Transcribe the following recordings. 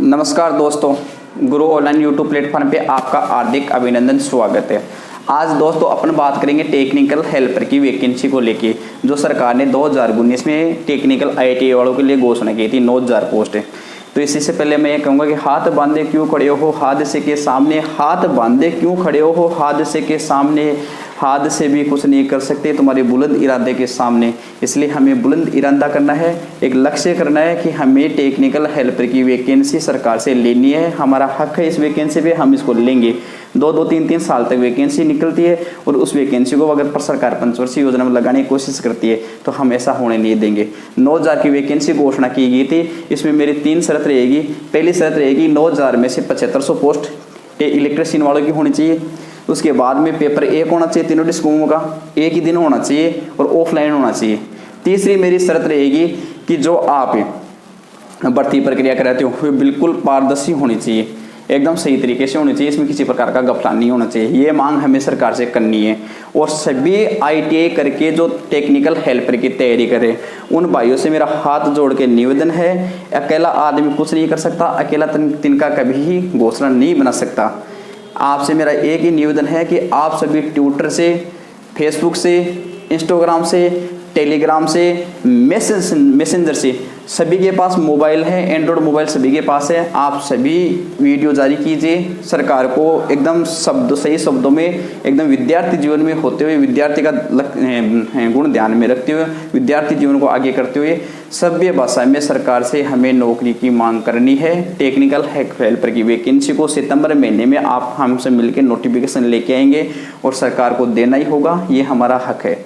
नमस्कार दोस्तों, गुरु online YouTube platform पे आपका हार्दिक अभिनंदन, स्वागत है। आज दोस्तों अपन बात करेंगे टेक्निकल हेल्पर की वैकेंसी को लेके, जो सरकार ने 2019 में टेक्निकल आईटीआई वालों के लिए घोषणा की थी। 9000 पोस्ट है। तो इसी से पहले मैं ये कहूँगा कि हाथ बांधे क्यों खड़े हो हादसे के सामने, हाथ बांधे क्यों खड़े हो हादसे के सामने, हादसे भी कुछ नहीं कर सकते तुम्हारे बुलंद इरादे के सामने। इसलिए हमें बुलंद इरादा करना है, एक लक्ष्य करना है कि हमें टेक्निकल हेल्पर की वैकेंसी सरकार से लेनी है। हमारा हक है इस वैकेंसी पे, हम इसको लेंगे। 2-2, 3-3 साल तक वैकेंसी निकलती है और उस वैकेंसी को अगर सरकार पंचवर्षीय योजना में लगाने की कोशिश करती है तो हम ऐसा होने नहीं देंगे। 9000 की वैकेंसी घोषणा की गई थी। इसमें मेरी 3 शर्त रहेगी। पहली शर्त रहेगी 9000 में से 7500 पोस्ट इलेक्ट्रिशियन वालों की होनी चाहिए। उसके बाद में पेपर 1 होना चाहिए, तीनों डिस्कूलों का एक ही दिन होना चाहिए और ऑफलाइन होना चाहिए। तीसरी मेरी शर्त रहेगी कि जो आप भर्ती प्रक्रिया कराते हो वो बिल्कुल पारदर्शी होनी चाहिए, एकदम सही तरीके से होनी चाहिए, इसमें किसी प्रकार का घपला नहीं होना चाहिए। ये मांग हमें सरकार से करनी है। और सभी आईटीआई करके जो टेक्निकल हेल्पर की तैयारी करें, उन भाइयों से मेरा हाथ जोड़ के निवेदन है, अकेला आदमी कुछ नहीं कर सकता, अकेला तिनका कभी ही घोषणा नहीं बना सकता। आपसे मेरा एक ही निवेदन है कि आप सभी ट्विटर से, फेसबुक से, इंस्टाग्राम से, टेलीग्राम से, मैसेंजर से, सभी के पास मोबाइल है, एंड्रॉयड मोबाइल सभी के पास है। आप सभी वीडियो जारी कीजिए सरकार को, एकदम सही शब्दों में, एकदम विद्यार्थी जीवन में होते हुए, विद्यार्थी का गुण ध्यान में रखते हुए, विद्यार्थी जीवन को आगे करते हुए सभ्य भाषा में सरकार से हमें नौकरी की मांग करनी है। टेक्निकल हेल्पर की वैकेंसी को सितंबर महीने में आप हमसे मिलकर नोटिफिकेशन लेके आएंगे और सरकार को देना ही होगा, ये हमारा हक है।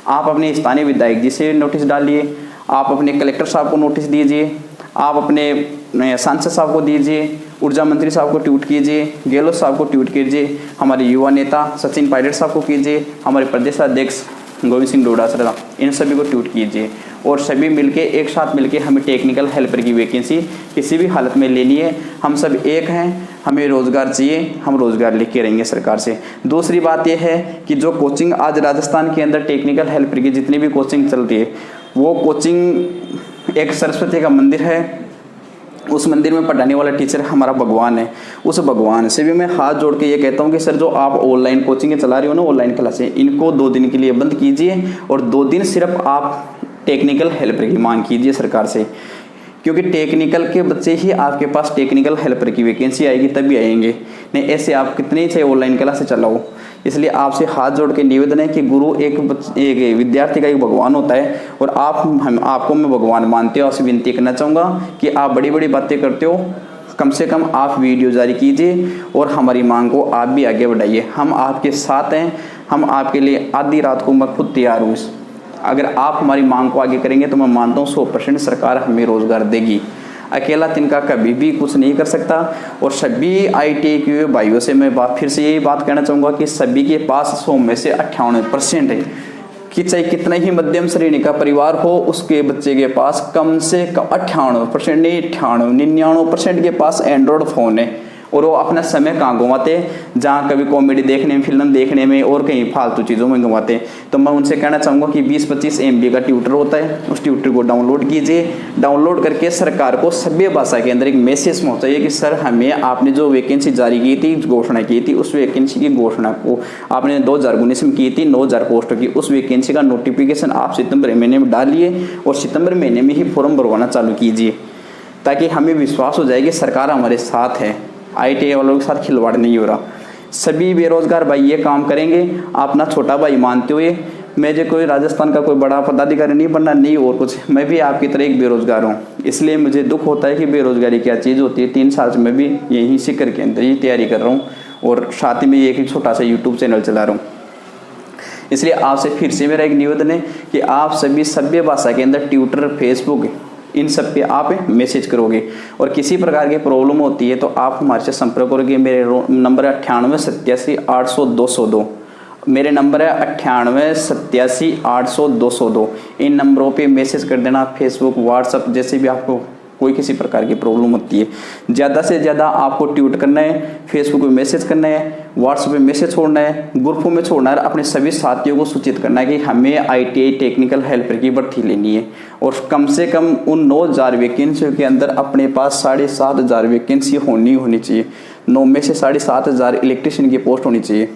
आप अपने स्थानीय विधायक जी से नोटिस डालिए, आप अपने कलेक्टर साहब को नोटिस दीजिए, आप अपने सांसद साहब को दीजिए, ऊर्जा मंत्री साहब को ट्वीट कीजिए, गहलोत साहब को ट्वीट कीजिए, हमारे युवा नेता सचिन पायलट साहब को कीजिए, हमारे प्रदेश अध्यक्ष गोविंद सिंह डोडासरा, इन सभी को ट्वीट कीजिए और सभी मिलके एक साथ मिलके हमें टेक्निकल हेल्पर की वैकेंसी किसी भी हालत में लेनी है। हम सब एक हैं, हमें रोज़गार चाहिए, हम रोज़गार लेके रहेंगे सरकार से। दूसरी बात यह है कि जो कोचिंग आज राजस्थान के अंदर टेक्निकल हेल्पर की जितनी भी कोचिंग चलती है, वो कोचिंग एक सरस्वती का मंदिर है, उस मंदिर में पढ़ाने वाला टीचर हमारा भगवान है। उस भगवान से भी मैं हाथ जोड़ के ये कहता हूँ कि सर, जो आप ऑनलाइन कोचिंग चला रहे हो ना, ऑनलाइन क्लासें, इनको 2 दिन के लिए बंद कीजिए और 2 दिन सिर्फ आप टेक्निकल हेल्पर की मांग कीजिए सरकार से, क्योंकि टेक्निकल के बच्चे ही आपके पास टेक्निकल हेल्पर की वैकेंसी आएगी तभी आएंगे, नहीं ऐसे आप कितने ही चाहे ऑनलाइन क्लासें चलाओ। इसलिए आपसे हाथ जोड़ के निवेदन है कि गुरु एक विद्यार्थी का एक भगवान होता है और आपको मैं भगवान मानते हो। आपसे विनती करना चाहूँगा कि आप बड़ी बड़ी बातें करते हो, कम से कम आप वीडियो जारी कीजिए और हमारी मांग को आप भी आगे बढ़ाइए। हम आपके साथ हैं, हम आपके लिए आधी रात को मैं खुद तैयार हूँ। अगर आप हमारी मांग को आगे करेंगे तो मैं मानता हूँ 100% सरकार हमें रोज़गार देगी। अकेला तिनका कभी भी कुछ नहीं कर सकता। और सभी आईटीआई के भाइयों से मैं फिर से यही बात कहना चाहूँगा कि सभी के पास 100 में से 98% है कि चाहे कितना ही मध्यम श्रेणी का परिवार हो, उसके बच्चे के पास कम से कम 98% नहीं 99% के पास एंड्रॉयड फ़ोन है। और वो अपना समय कहाँ घुमाते, जहाँ कभी कॉमेडी देखने में, फिल्म देखने में और कहीं फालतू चीज़ों में घुमाते। तो मैं उनसे कहना चाहूँगा कि 20-25 MB का ट्विटर होता है, उस ट्विटर को डाउनलोड कीजिए। डाउनलोड करके सरकार को सभ्य भाषा के अंदर एक मैसेज पहुँचाइए कि सर, हमें आपने जो वैकेंसी जारी की थी, घोषणा की थी, उस वैकेंसी की घोषणा को आपने 2019 में की थी 9000 पोस्टों की, उस वैकेंसी का नोटिफिकेशन आप सितंबर महीने में डालिए और सितंबर महीने में ही फॉर्म भरवाना चालू कीजिए, ताकि हमें विश्वास हो जाए कि सरकार हमारे साथ है, आईटीआई वालों के साथ खिलवाड़ नहीं हो रहा। सभी बेरोजगार भाई ये काम करेंगे। अपना छोटा भाई मानते हुए, मैं जो कोई राजस्थान का कोई बड़ा पदाधिकारी नहीं बनना, नहीं और कुछ, मैं भी आपकी तरह एक बेरोजगार हूँ। इसलिए मुझे दुख होता है कि बेरोजगारी क्या चीज़ होती है। 3 साल से मैं भी यहीं शिखर के अंदर ही तैयारी कर रहा हूँ और साथ ही में एक छोटा सा यूट्यूब चैनल चला रहा हूँ। इसलिए आपसे फिर से मेरा एक निवेदन है कि आप सभी सभ्य भाषा के अंदर ट्विटर, फेसबुक, इन सब पे आप मैसेज करोगे और किसी प्रकार की प्रॉब्लम होती है तो आप हमारे से संपर्क करोगे। मेरे नंबर है 9887800202। मेरे नंबर है 9887800202। इन नंबरों पे मैसेज कर देना। फेसबुक, व्हाट्सअप, जैसे भी आपको कोई किसी प्रकार की प्रॉब्लम होती है, ज़्यादा से ज़्यादा आपको ट्वीट करना है, फेसबुक पे मैसेज करना है, व्हाट्सएप पे मैसेज छोड़ना है, ग्रुपों में छोड़ना है, अपने सभी साथियों को सूचित करना है कि हमें ITI टेक्निकल हेल्पर की भर्ती लेनी है। और कम से कम उन 9,000 वैकेंसियों के अंदर अपने पास 7,500 वैकेंसी होनी चाहिए। 9 में से 7,500 इलेक्ट्रीशियन की पोस्ट होनी चाहिए।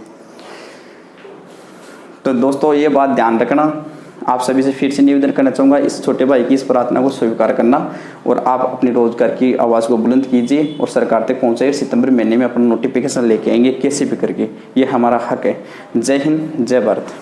तो दोस्तों ये बात ध्यान रखना। आप सभी से फिर से निवेदन करना चाहूँगा, इस छोटे भाई की इस प्रार्थना को स्वीकार करना और आप अपने रोजगार की आवाज़ को बुलंद कीजिए और सरकार तक पहुँचाइए। सितंबर महीने में अपना नोटिफिकेशन लेके आएंगे कैसे भी करके, ये हमारा हक है। जय हिंद, जय भारत।